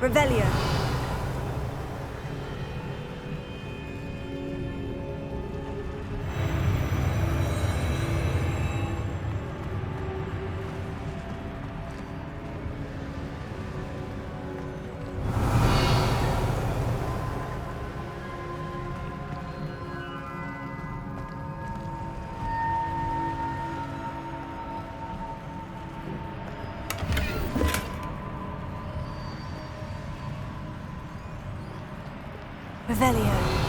Revelio. Revelio.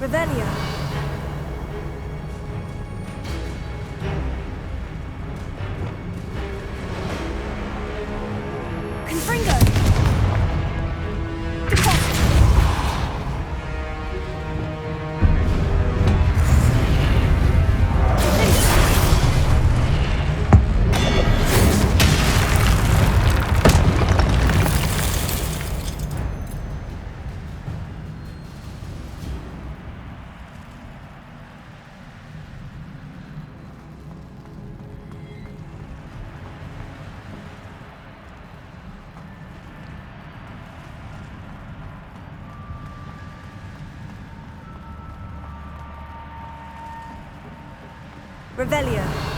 Revelio. Confringo. Deposit. Revelio.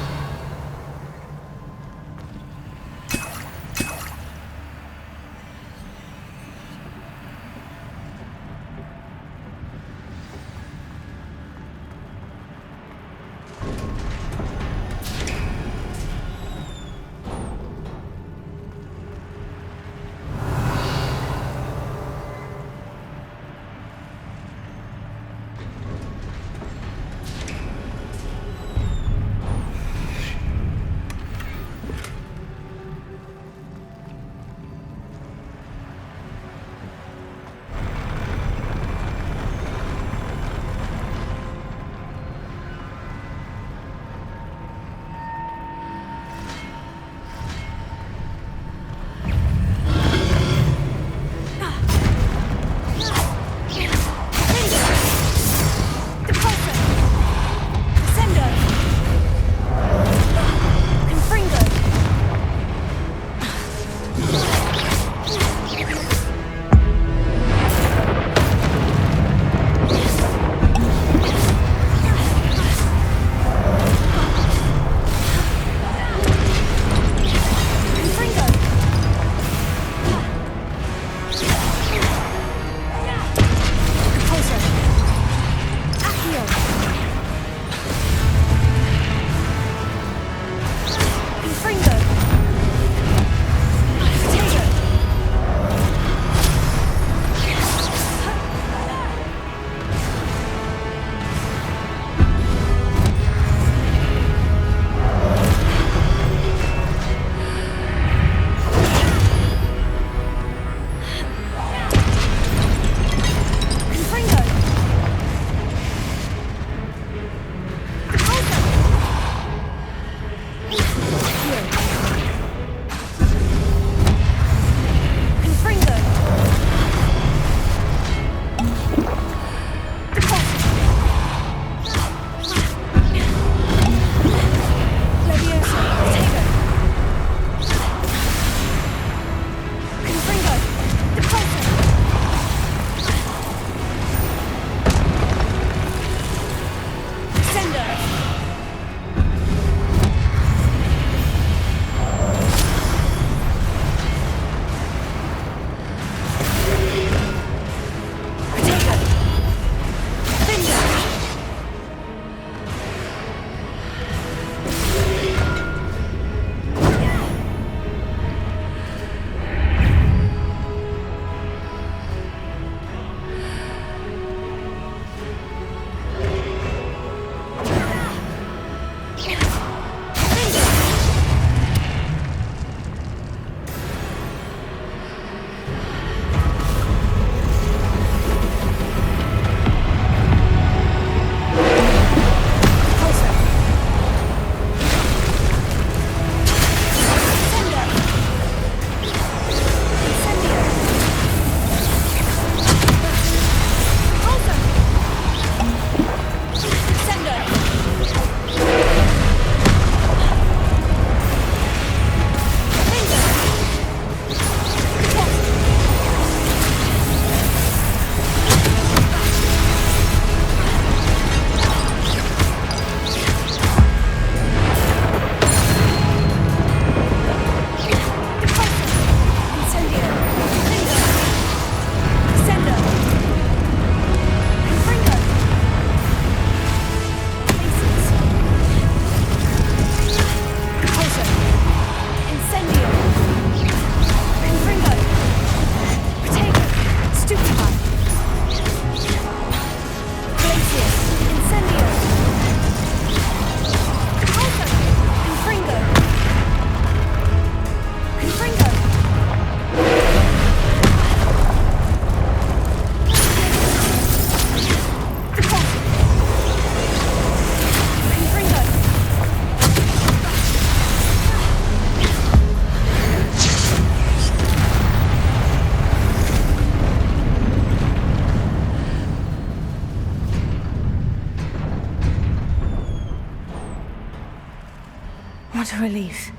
What a relief.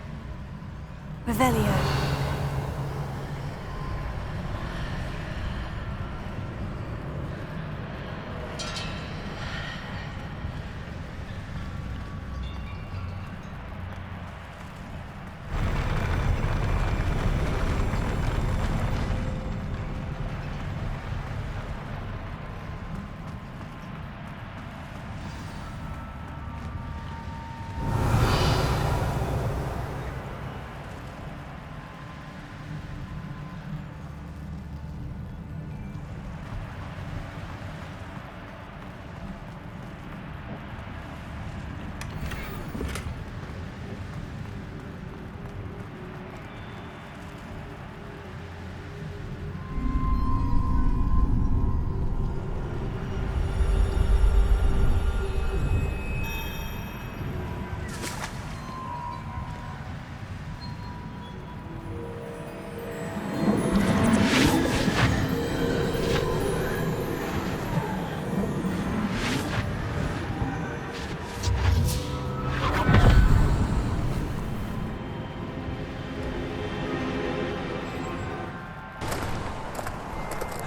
Revelio.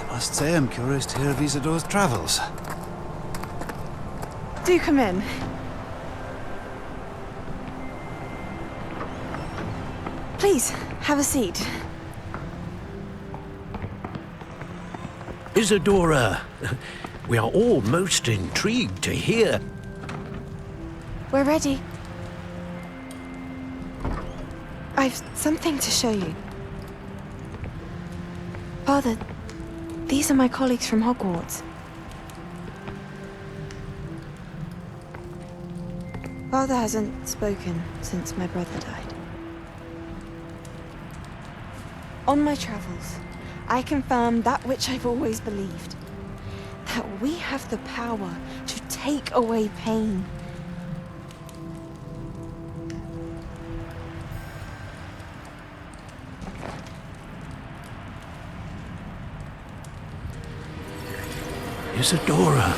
I must say I'm curious to hear of Isadore's travels. Do come in. Please, have a seat. Isadora, we are all most intrigued to hear. We're ready. I've something to show you. Father, these are my colleagues from Hogwarts. Father hasn't spoken since my brother died. On my travels, I confirm that which I've always believed. That we have the power to take away pain. Isadora.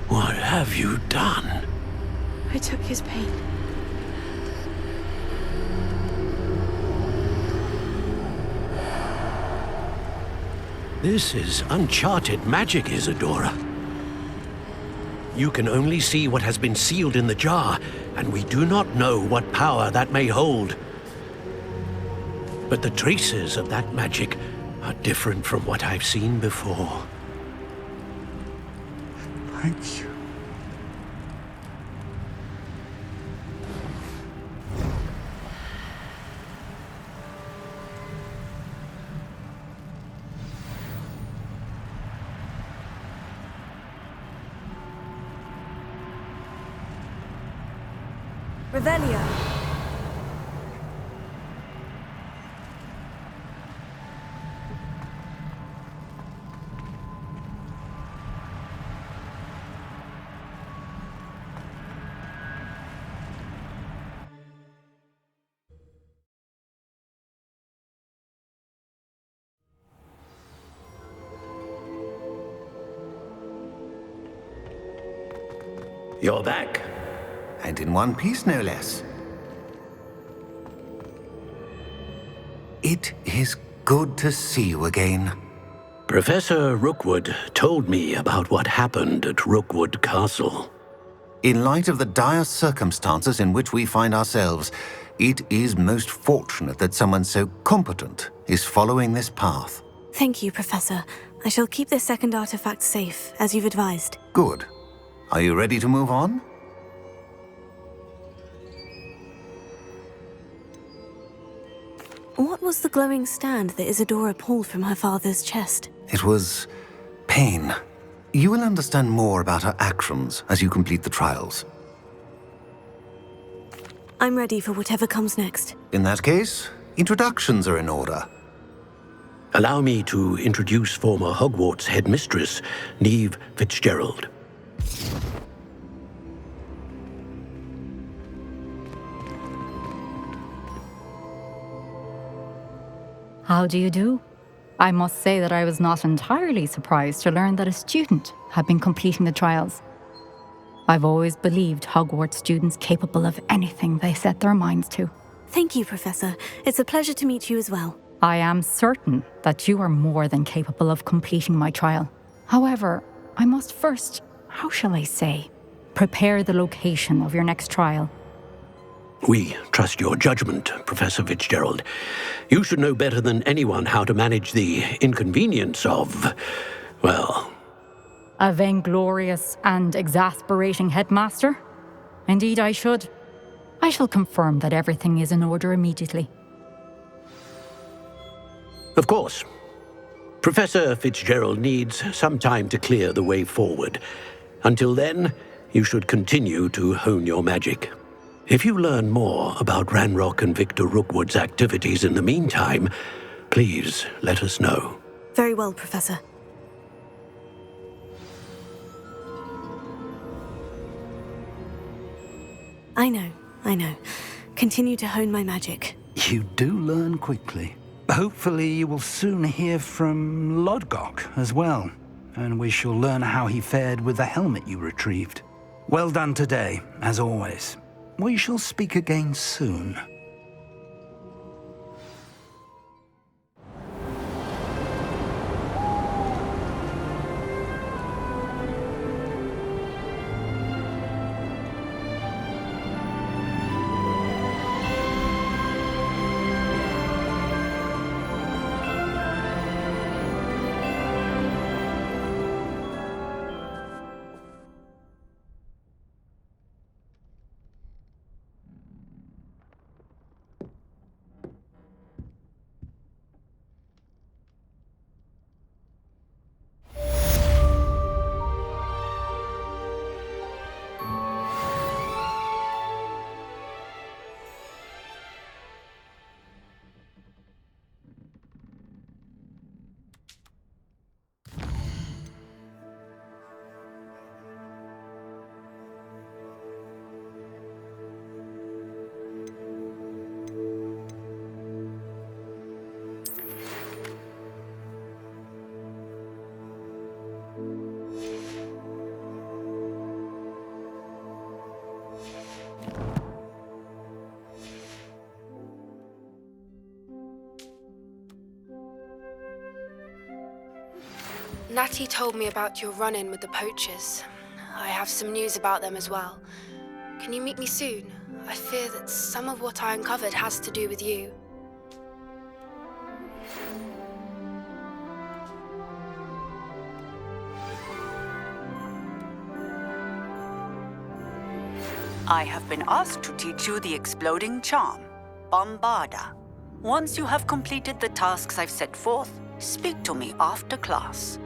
What have you done? I took his pain. This is uncharted magic, Isadora. You can only see what has been sealed in the jar, and we do not know what power that may hold. But the traces of that magic are different from what I've seen before. Thank you. Revelio. You're back. And in one piece, no less. It is good to see you again. Professor Rookwood told me about what happened at Rookwood Castle. In light of the dire circumstances in which we find ourselves, it is most fortunate that someone so competent is following this path. Thank you, Professor. I shall keep this second artifact safe, as you've advised. Good. Are you ready to move on? What was the glowing stand that Isadora pulled from her father's chest? It was pain. You will understand more about her actions as you complete the trials. I'm ready for whatever comes next. In that case, introductions are in order. Allow me to introduce former Hogwarts headmistress, Neve Fitzgerald. How do you do? I must say that I was not entirely surprised to learn that a student had been completing the trials. I've always believed Hogwarts students capable of anything they set their minds to. Thank you, Professor. It's a pleasure to meet you as well. I am certain that you are more than capable of completing my trial. However, I must first, how shall I say, prepare the location of your next trial. We trust your judgment, Professor Fitzgerald. You should know better than anyone how to manage the inconvenience of, well... A vainglorious and exasperating headmaster? Indeed I should. I shall confirm that everything is in order immediately. Of course. Professor Fitzgerald needs some time to clear the way forward. Until then, you should continue to hone your magic. If you learn more about Ranrock and Victor Rookwood's activities in the meantime, please let us know. Very well, Professor. I know. Continue to hone my magic. You do learn quickly. Hopefully you will soon hear from Lodgok as well, and we shall learn how he fared with the helmet you retrieved. Well done today, as always. We shall speak again soon. Natty told me about your run-in with the poachers. I have some news about them as well. Can you meet me soon? I fear that some of what I uncovered has to do with you. I have been asked to teach you the exploding charm, Bombarda. Once you have completed the tasks I've set forth, speak to me after class.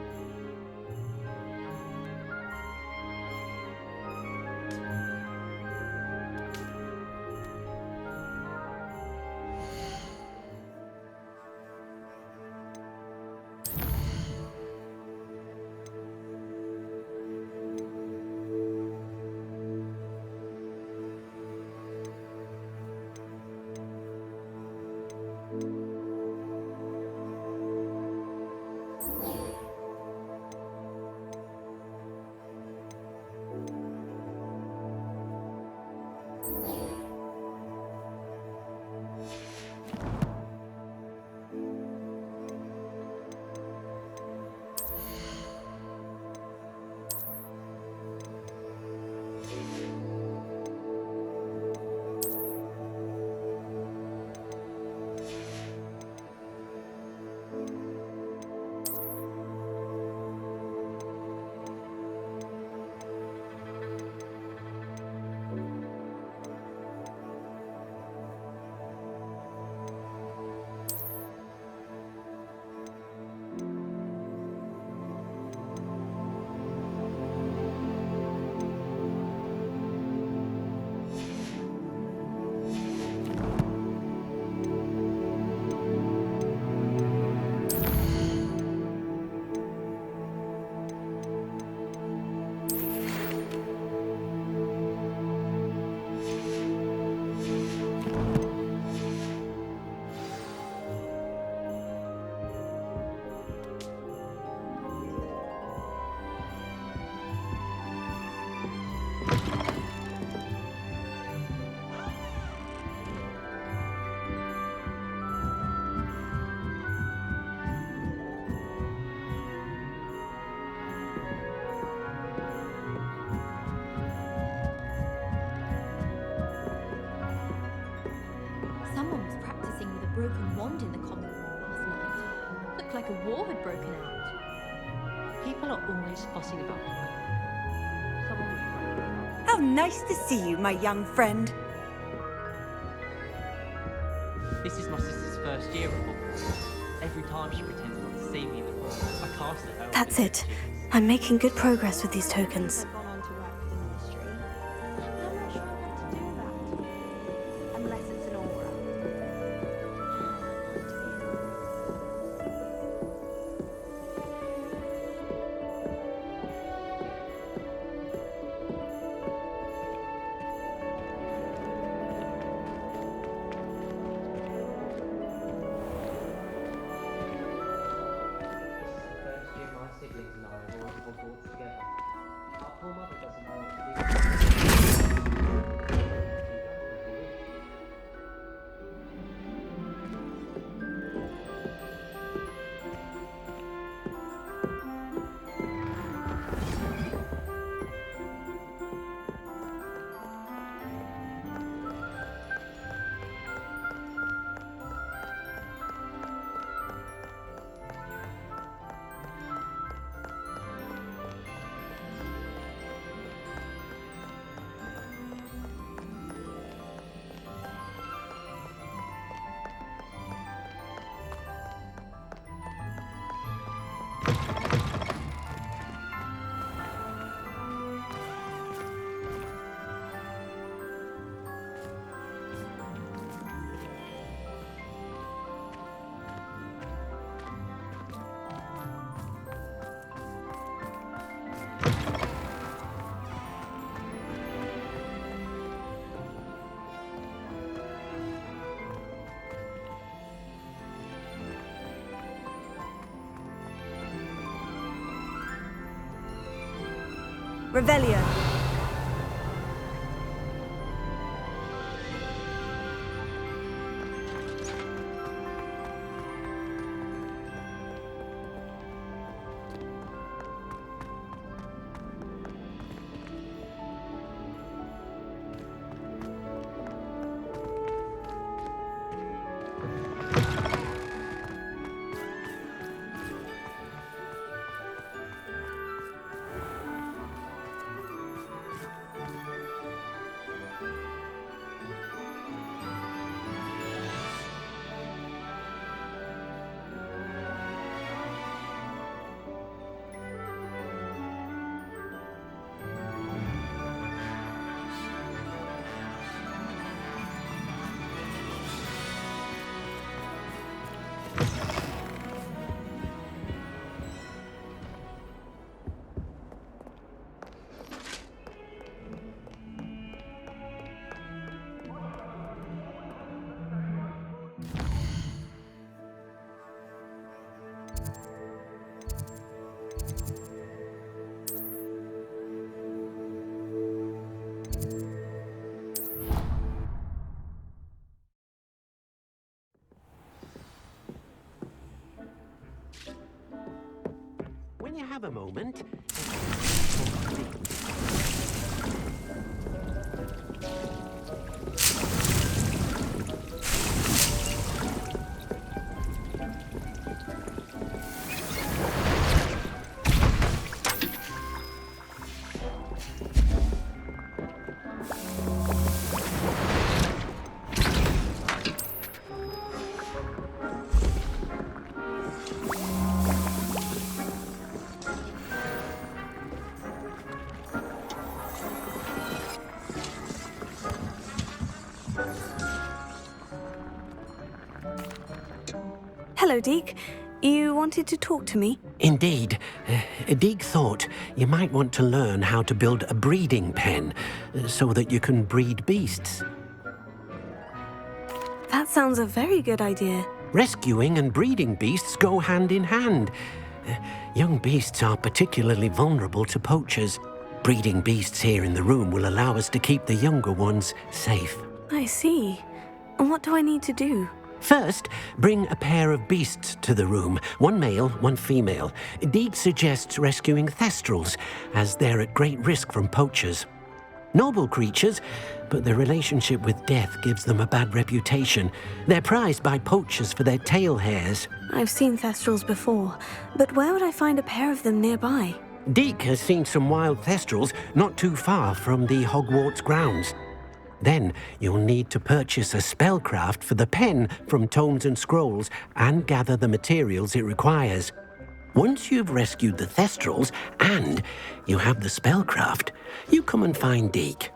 wand in the common room last night. Looked like a war had broken out. People are always fussing about the weather. Someone was right. How nice to see you, my young friend. This is my sister's first year at Hogwarts. Every time she pretends not to see me in the hall, I cast at her. That's it. I'm making good progress with these tokens. Gone on to work for the ministry. I'm not sure I want to do that. Unless it's an aura. First year my siblings and I are all at Hogwarts together. Our poor mother doesn't know what to do. Revelio. When you have a moment. Hello, Deke. You wanted to talk to me? Indeed. Deek thought you might want to learn how to build a breeding pen so that you can breed beasts. That sounds a very good idea. Rescuing and breeding beasts go hand in hand. Young beasts are particularly vulnerable to poachers. Breeding beasts here in the room will allow us to keep the younger ones safe. I see. And what do I need to do? First, bring a pair of beasts to the room. One male, one female. Deek suggests rescuing thestrals, as they're at great risk from poachers. Noble creatures, but their relationship with death gives them a bad reputation. They're prized by poachers for their tail hairs. I've seen thestrals before, but where would I find a pair of them nearby? Deke has seen some wild thestrals not too far from the Hogwarts grounds. Then you'll need to purchase a spellcraft for the pen from Tomes and Scrolls and gather the materials it requires. Once you've rescued the thestrals and you have the spellcraft, you come and find Deke.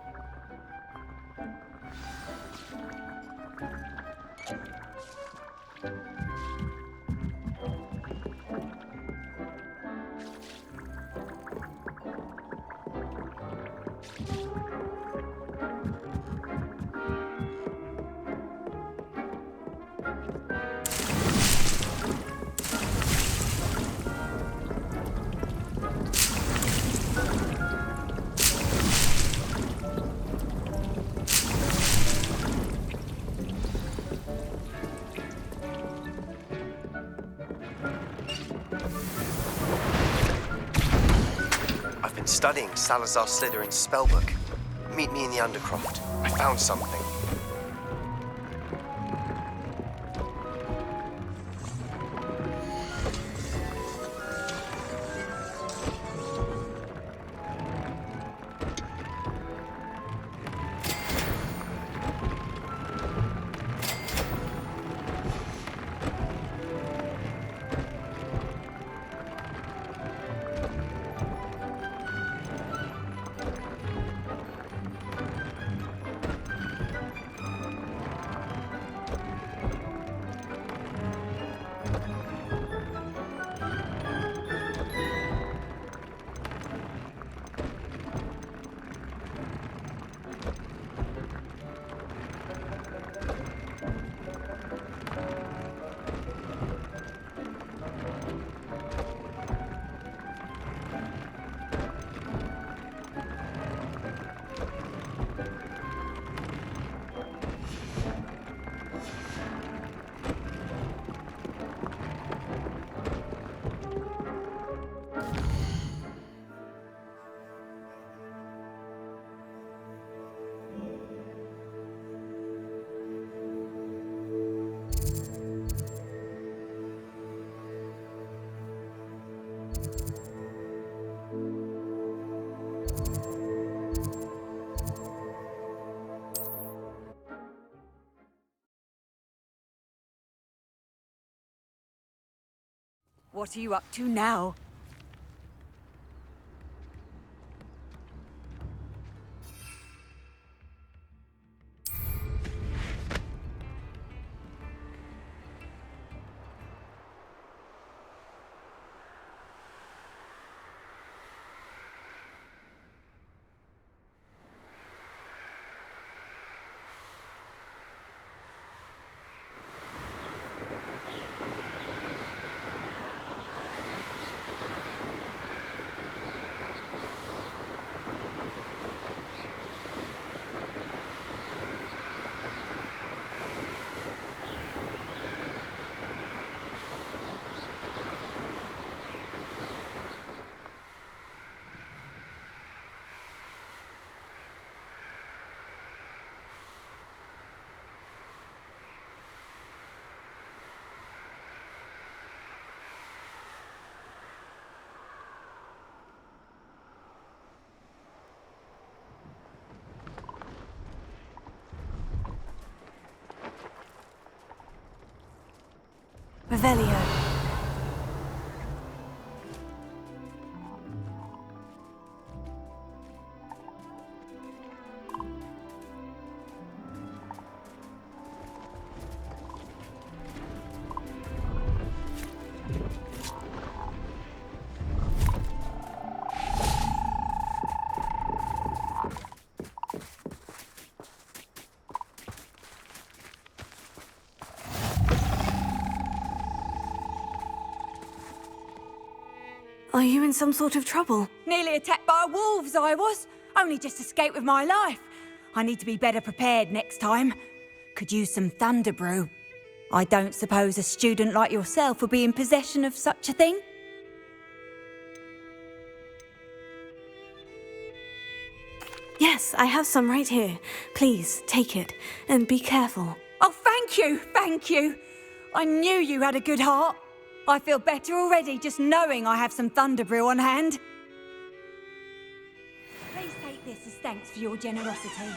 Studying Salazar Slytherin's spellbook. Meet me in the Undercroft. I found something. What are you up to now? Revelio. Are you in some sort of trouble? Nearly attacked by wolves, I was. Only just escaped with my life. I need to be better prepared next time. Could use some thunderbrew. I don't suppose a student like yourself would be in possession of such a thing? Yes, I have some right here. Please, take it. And be careful. Oh, thank you, thank you. I knew you had a good heart. I feel better already just knowing I have some Thunderbrew on hand. Please take this as thanks for your generosity.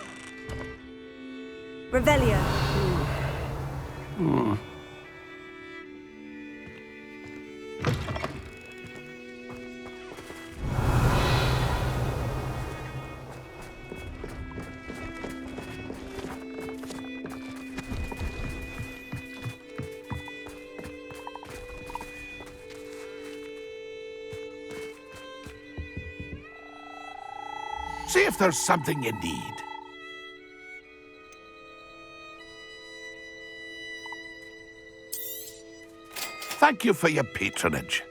Revelio. See if there's something you need. Thank you for your patronage.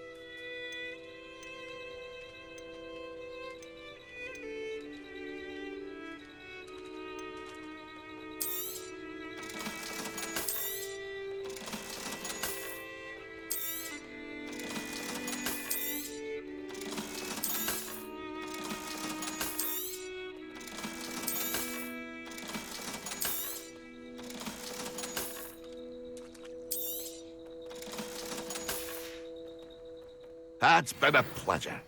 It's been a pleasure.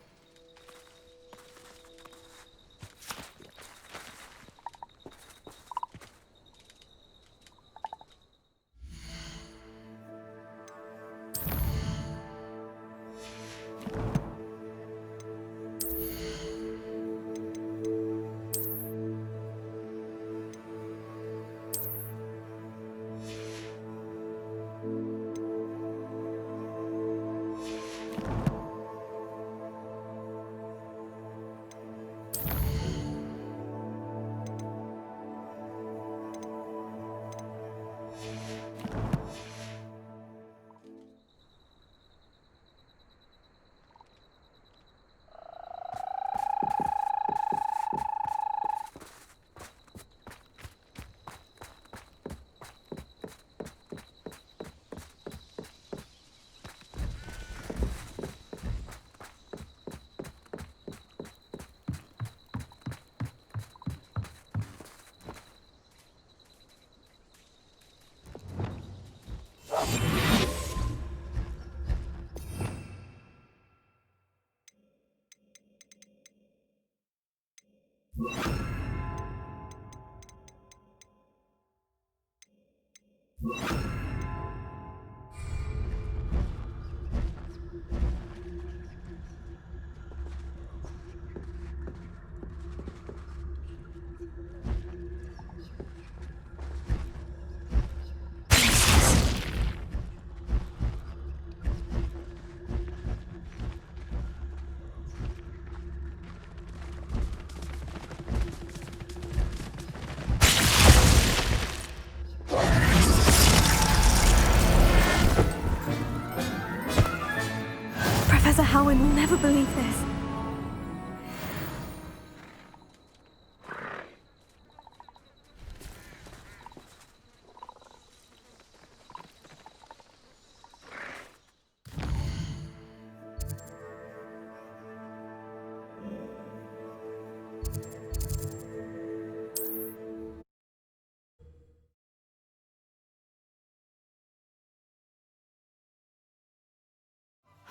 Professor Howin will never believe this.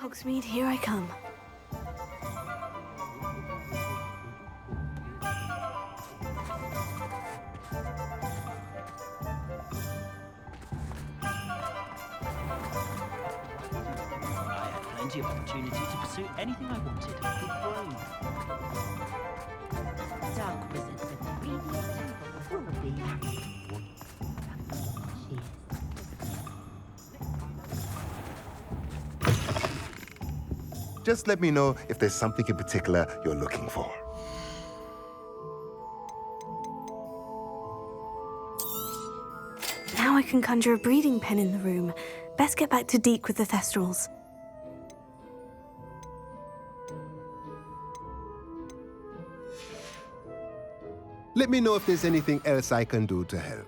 Hogsmeade, here I come. I had plenty of opportunity to pursue anything I wanted. Dark wizards of the previous temple will be happy. Just let me know if there's something in particular you're looking for. Now I can conjure a breeding pen in the room. Best get back to Deke with the Thestrals. Let me know if there's anything else I can do to help.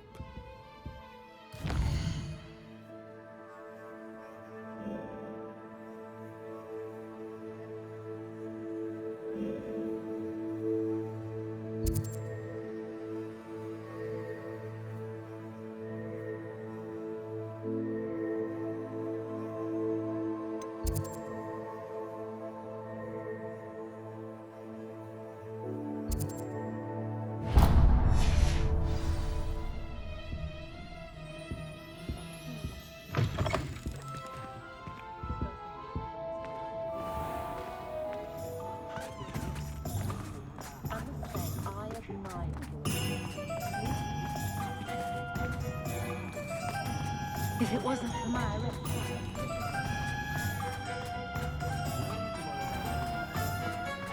If it wasn't for my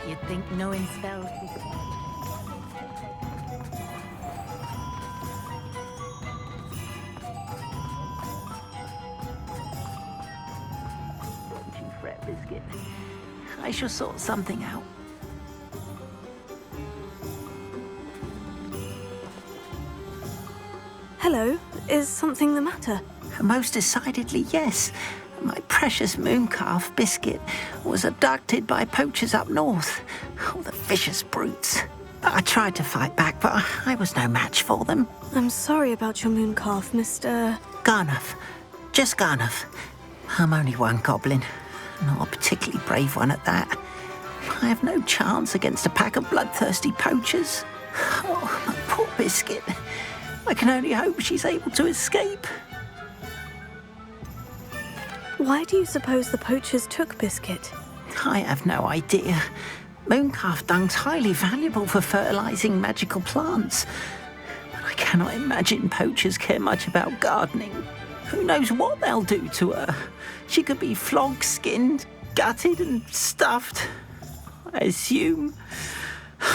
you'd think knowing spells would be... Don't you fret, Biscuit. I shall sort something out. Hello, is something the matter? Most decidedly, yes. My precious mooncalf, Biscuit, was abducted by poachers up north. Oh, the vicious brutes. I tried to fight back, but I was no match for them. I'm sorry about your mooncalf, Mr. Garnuff. Just Garnuff. I'm only one goblin. Not a particularly brave one at that. I have no chance against a pack of bloodthirsty poachers. Oh, my poor Biscuit. I can only hope she's able to escape. Why do you suppose the poachers took Biscuit? I have no idea. Mooncalf dung's highly valuable for fertilizing magical plants. But I cannot imagine poachers care much about gardening. Who knows what they'll do to her? She could be flogged, skinned, gutted and stuffed. I assume.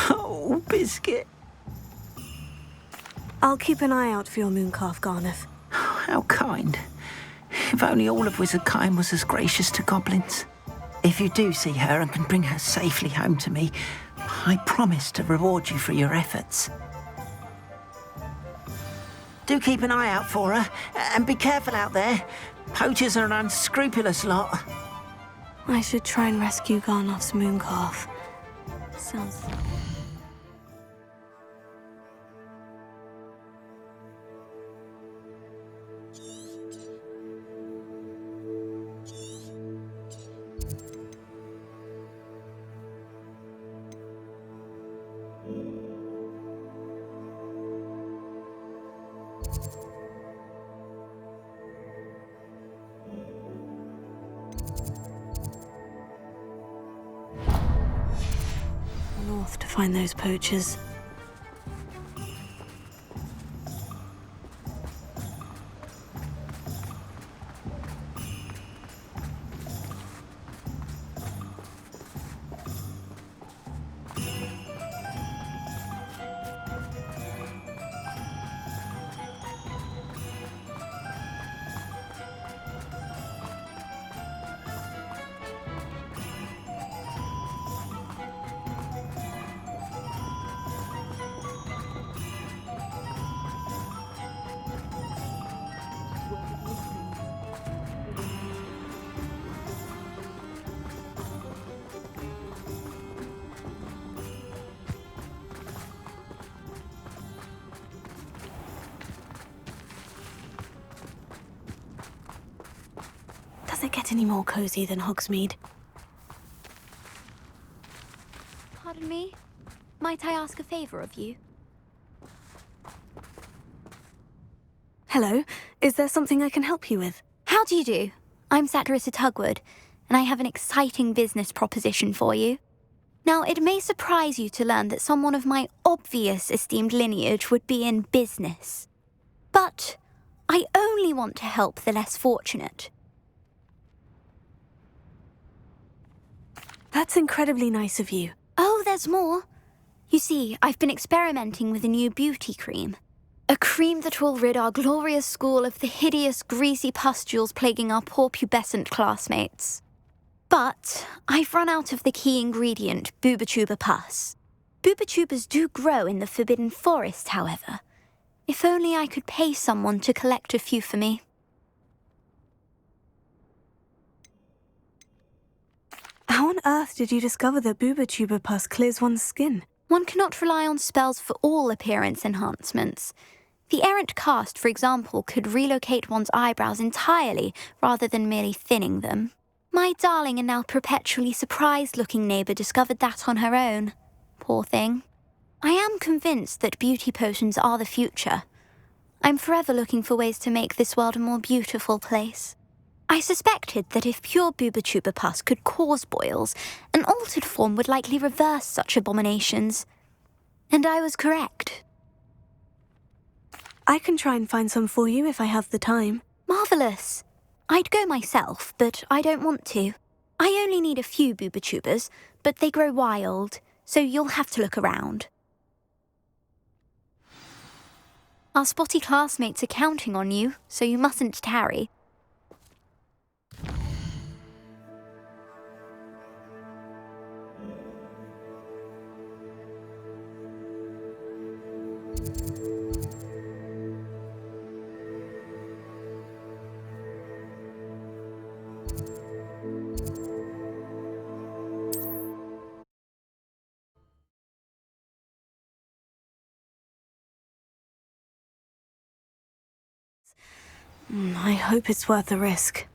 Oh, Biscuit. I'll keep an eye out for your mooncalf, Garnuff. How kind. If only all of Wizardkind was as gracious to goblins. If you do see her and can bring her safely home to me, I promise to reward you for your efforts. Do keep an eye out for her, and be careful out there. Poachers are an unscrupulous lot. I should try and rescue Garnuff's mooncalf. Sounds... north to find those poachers. Does it get any more cozy than Hogsmeade? Pardon me? Might I ask a favor of you? Hello, is there something I can help you with? How do you do? I'm Satirissa Tugwood, and I have an exciting business proposition for you. Now, it may surprise you to learn that someone of my obvious esteemed lineage would be in business. But I only want to help the less fortunate. That's incredibly nice of you. Oh, there's more. You see, I've been experimenting with a new beauty cream. A cream that will rid our glorious school of the hideous, greasy pustules plaguing our poor pubescent classmates. But I've run out of the key ingredient, booba-tuber pus. Booba-tubers do grow in the Forbidden Forest, however. If only I could pay someone to collect a few for me. How on earth did you discover that booba-tuber pus clears one's skin? One cannot rely on spells for all appearance enhancements. The errant cast, for example, could relocate one's eyebrows entirely rather than merely thinning them. My darling and now perpetually surprised-looking neighbour discovered that on her own. Poor thing. I am convinced that beauty potions are the future. I'm forever looking for ways to make this world a more beautiful place. I suspected that if pure booba-tuber pus could cause boils, an altered form would likely reverse such abominations. And I was correct. I can try and find some for you if I have the time. Marvellous. I'd go myself, but I don't want to. I only need a few booba-tubers, but they grow wild, so you'll have to look around. Our spotty classmates are counting on you, so you mustn't tarry. I hope it's worth the risk.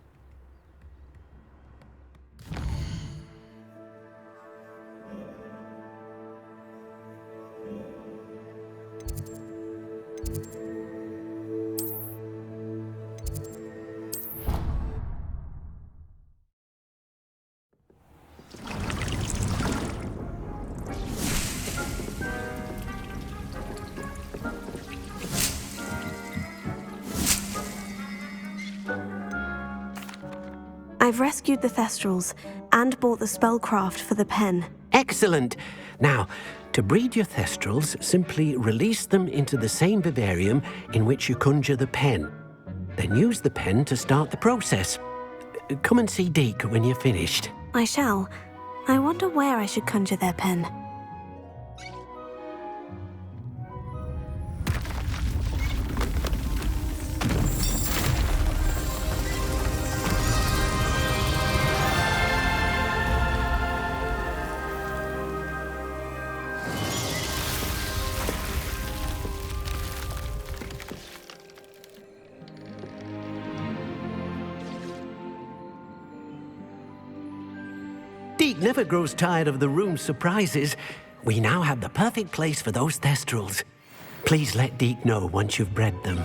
I've rescued the Thestrals and bought the spellcraft for the pen. Excellent. Now, to breed your Thestrals, simply release them into the same vivarium in which you conjure the pen. Then use the pen to start the process. Come and see Deke when you're finished. I shall. I wonder where I should conjure their pen. Deke never grows tired of the room's surprises. We now have the perfect place for those Thestrals. Please let Deke know once you've bred them.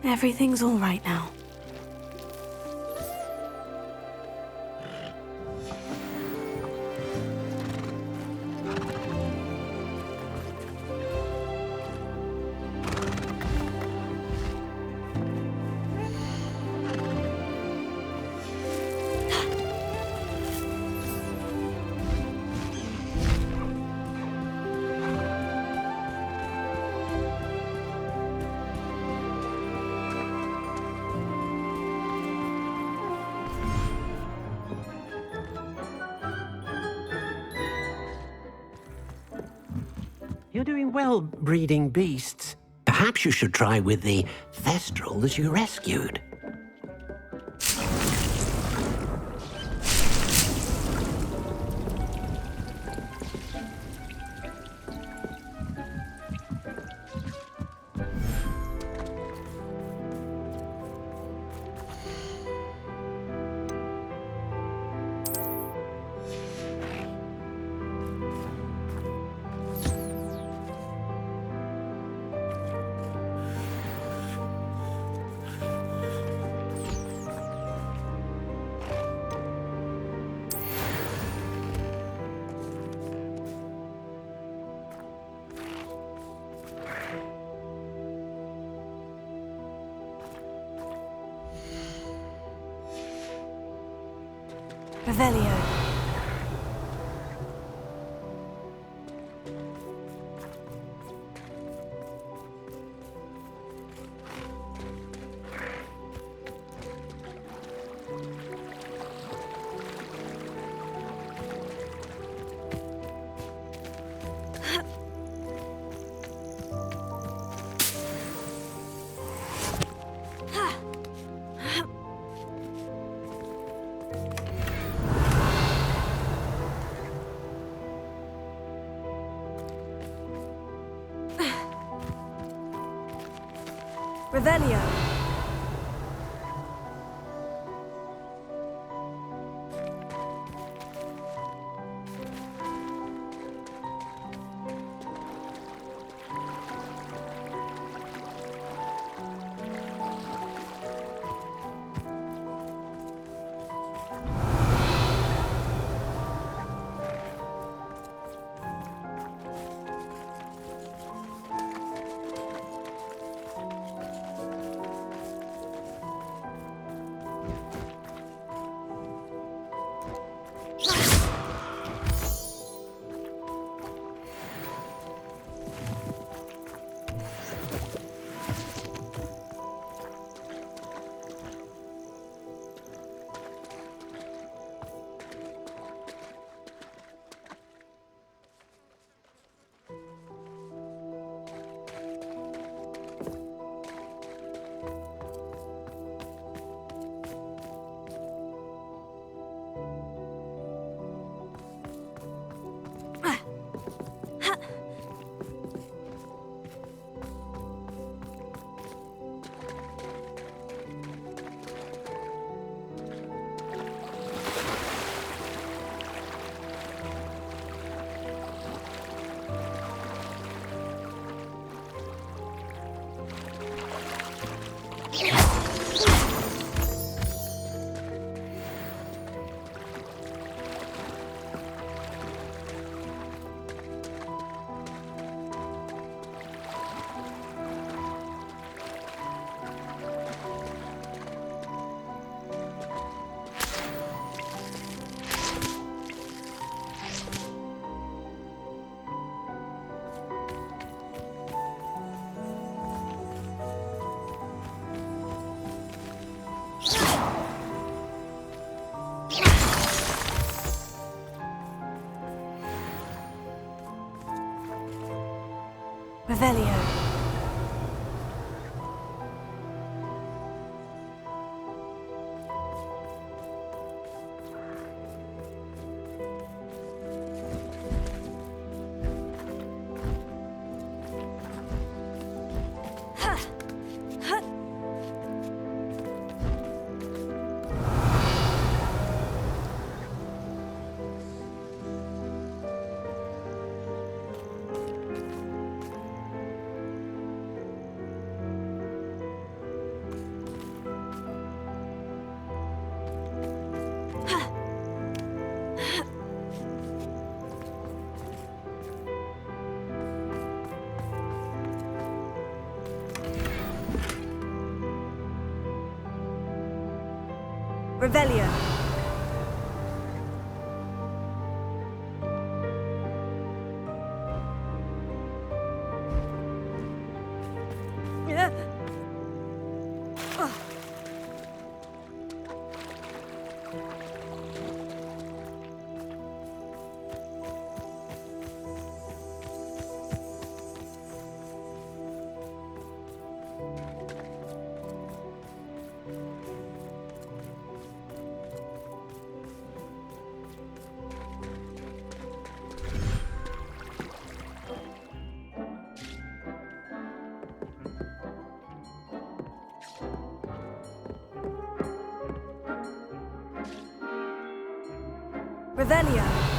Everything's all right now. You're doing well breeding beasts. Perhaps you should try with the thestral that you rescued. Revelio. Revelio. Revelio. Revelio. Revelio.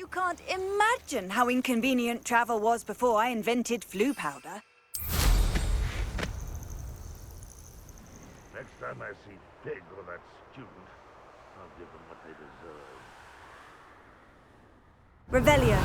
You can't imagine how inconvenient travel was before I invented flu powder. Next time I see Pig or that student, I'll give them what they deserve. Revelio.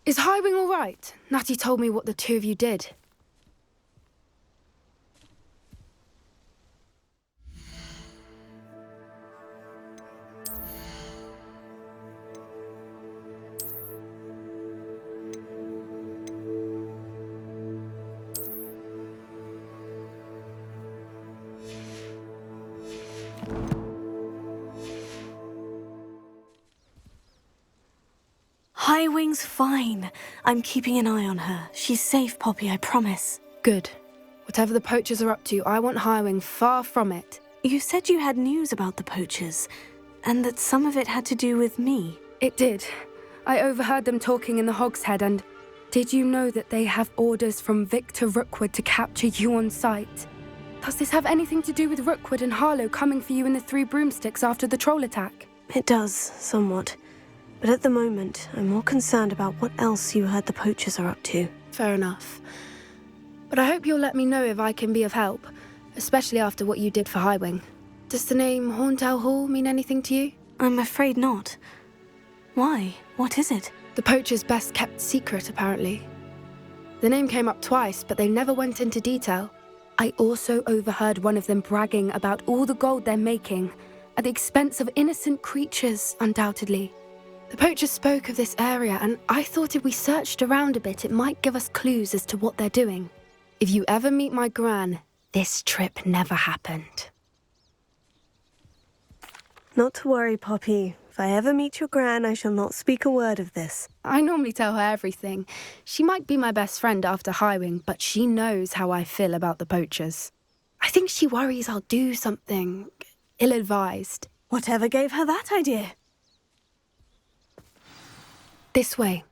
Is Highwing all right? Natty told me what the two of you did. Highwing's fine. I'm keeping an eye on her. She's safe, Poppy, I promise. Good. Whatever the poachers are up to, I want Highwing far from it. You said you had news about the poachers, and that some of it had to do with me. It did. I overheard them talking in the Hogshead, and did you know that they have orders from Victor Rookwood to capture you on sight? Does this have anything to do with Rookwood and Harlow coming for you in the Three Broomsticks after the troll attack? It does, somewhat. But at the moment, I'm more concerned about what else you heard the poachers are up to. Fair enough. But I hope you'll let me know if I can be of help, especially after what you did for Highwing. Does the name Horntail Hall mean anything to you? I'm afraid not. Why? What is it? The poachers' best-kept secret, apparently. The name came up twice, but they never went into detail. I also overheard one of them bragging about all the gold they're making, at the expense of innocent creatures, undoubtedly. The poachers spoke of this area, and I thought if we searched around a bit, it might give us clues as to what they're doing. If you ever meet my gran, this trip never happened. Not to worry, Poppy. If I ever meet your gran, I shall not speak a word of this. I normally tell her everything. She might be my best friend after Highwing, but she knows how I feel about the poachers. I think she worries I'll do something ill-advised. Whatever gave her that idea? This way.